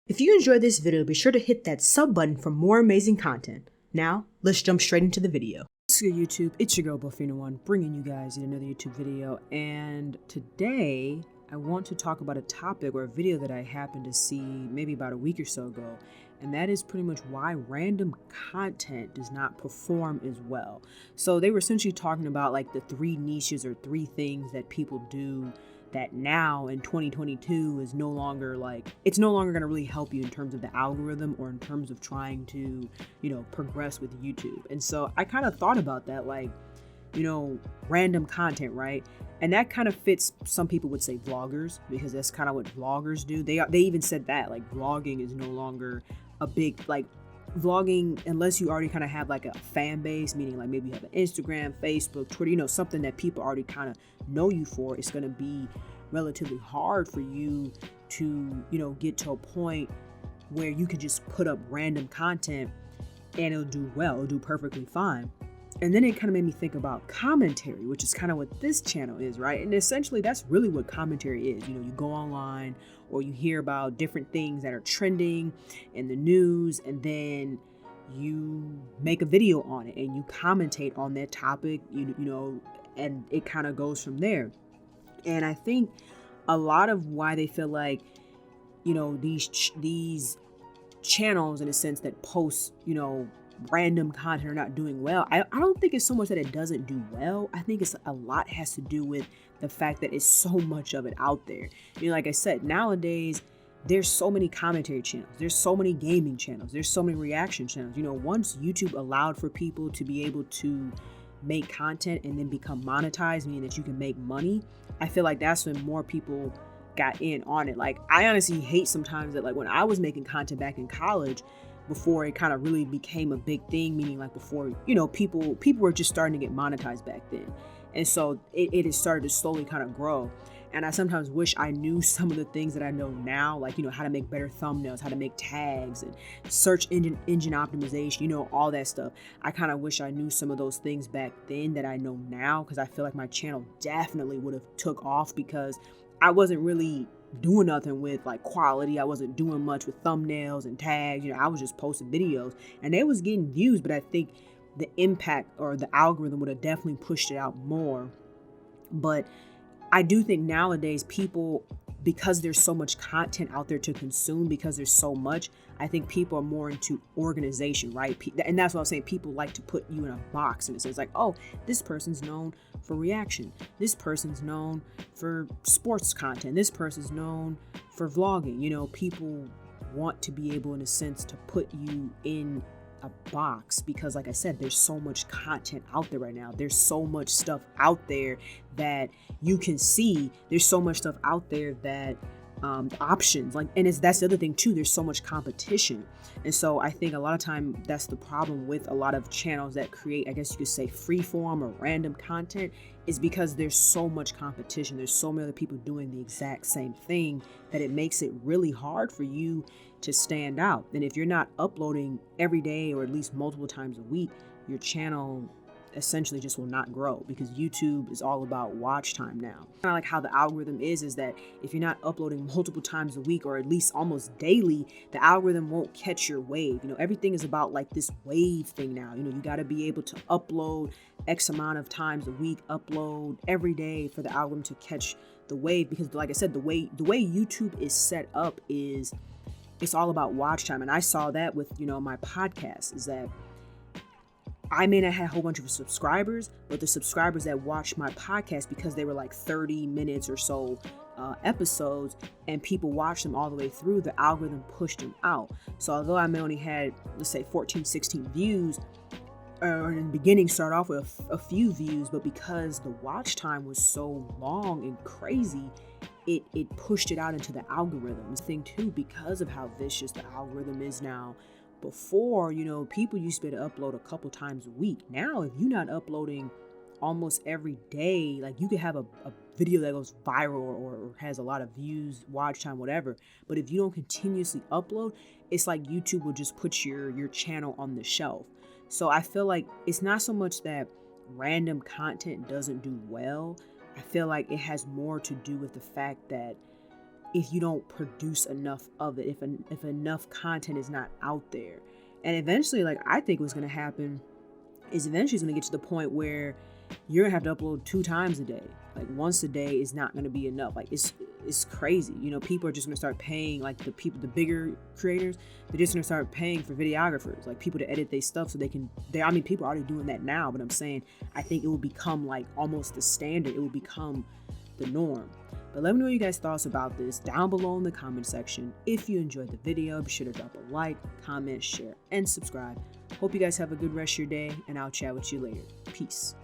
If you enjoyed this video, be sure to hit that sub button for more amazing content. Now, let's jump straight into the video. What's good, YouTube? It's your girl Buffino1 bringing you guys yet another YouTube video, and today I want to talk about a topic or a video that I happened to see maybe about a week or so ago, and that is pretty much why random content does not perform as well. So they were essentially talking about like the three niches or three things that people do that now in 2022 is no longer it's no longer going to really help you in terms of the algorithm or in terms of trying to, progress with YouTube. And so I kind of thought about that, random content, right? And that kind of fits, some people would say vloggers, because that's kind of what vloggers do. They even said that vlogging is no longer a big, vlogging, unless you already kind of have a fan base, meaning maybe you have an Instagram, Facebook, Twitter, something that people already kind of know you for. It's going to be relatively hard for you to, get to a point where you can just put up random content and it'll do well, it'll do perfectly fine. And then it kind of made me think about commentary, which is kind of what this channel is, right? And essentially that's really what commentary is. You go online or you hear about different things that are trending in the news, and then you make a video on it and you commentate on that topic, and it kind of goes from there. And I think a lot of why they feel like, these channels, in a sense, that post, random content are not doing well. I don't think it's so much that it doesn't do well. I think it's a lot has to do with the fact that it's so much of it out there. Like I said, nowadays there's so many commentary channels, there's so many gaming channels, there's so many reaction channels. Once YouTube allowed for people to be able to make content and then become monetized, meaning that you can make money, I feel like that's when more people got in on it. I honestly hate sometimes that when I was making content back in college, before it kind of really became a big thing, meaning before, people were just starting to get monetized back then. And so it has started to slowly kind of grow. And I sometimes wish I knew some of the things that I know now, how to make better thumbnails, how to make tags and search engine optimization, all that stuff. I kind of wish I knew some of those things back then that I know now, because I feel like my channel definitely would have took off, because I wasn't really doing nothing with quality. I wasn't doing much with thumbnails and tags. I was just posting videos and they was getting views, but I think the impact or the algorithm would have definitely pushed it out more. But I do think nowadays people, because there's so much content out there to consume, because there's so much, I think people are more into organization, right? And that's what I'm saying. People like to put you in a box, and it says oh, this person's known for reaction, this person's known for sports content, this person's known for vlogging. People want to be able, in a sense, to put you in a box, because like I said, there's so much content out there right now. There's so much stuff out there that you can see. There's so much stuff out there that options, and that's the other thing too, there's so much competition. And so I think a lot of time that's the problem with a lot of channels that create, I guess you could say, freeform or random content, is because there's so much competition. There's so many other people doing the exact same thing that it makes it really hard for you to stand out. And if you're not uploading every day or at least multiple times a week, your channel essentially just will not grow, because YouTube is all about watch time now. Kind of like how the algorithm is that if you're not uploading multiple times a week or at least almost daily, the algorithm won't catch your wave. Everything is about this wave thing now. You got to be able to upload X amount of times a week, upload every day for the algorithm to catch the wave, because like I said, the way YouTube is set up is it's all about watch time. And I saw that with, my podcast, is that I may not have a whole bunch of subscribers, but the subscribers that watch my podcast, because they were 30 minutes or so episodes, and people watch them all the way through, the algorithm pushed them out. So although I may only had, let's say, 14, 16 views, or in the beginning start off with a few views, but because the watch time was so long and crazy, it pushed it out into the algorithm thing too, because of how vicious the algorithm is now. Before, people used to be able to upload a couple times a week. Now, if you're not uploading almost every day, you could have a video that goes viral or has a lot of views, watch time, whatever. But if you don't continuously upload, it's like YouTube will just put your channel on the shelf. So I feel like it's not so much that random content doesn't do well. I feel like it has more to do with the fact that if you don't produce enough of it, if enough content is not out there. And eventually, like, I think what's going to happen is eventually it's going to get to the point where you're going to have to upload 2 times a day. Like, once a day is not going to be enough. Like, it's crazy. You know, people are just going to start paying, like, the bigger creators, they're just going to start paying for videographers, like people to edit their stuff so I mean, people are already doing that now, but I'm saying, I think it will become like almost the standard. It will become the norm. But let me know your guys' thoughts about this down below in the comment section. If you enjoyed the video, be sure to drop a like, comment, share, and subscribe. Hope you guys have a good rest of your day, and I'll chat with you later. Peace.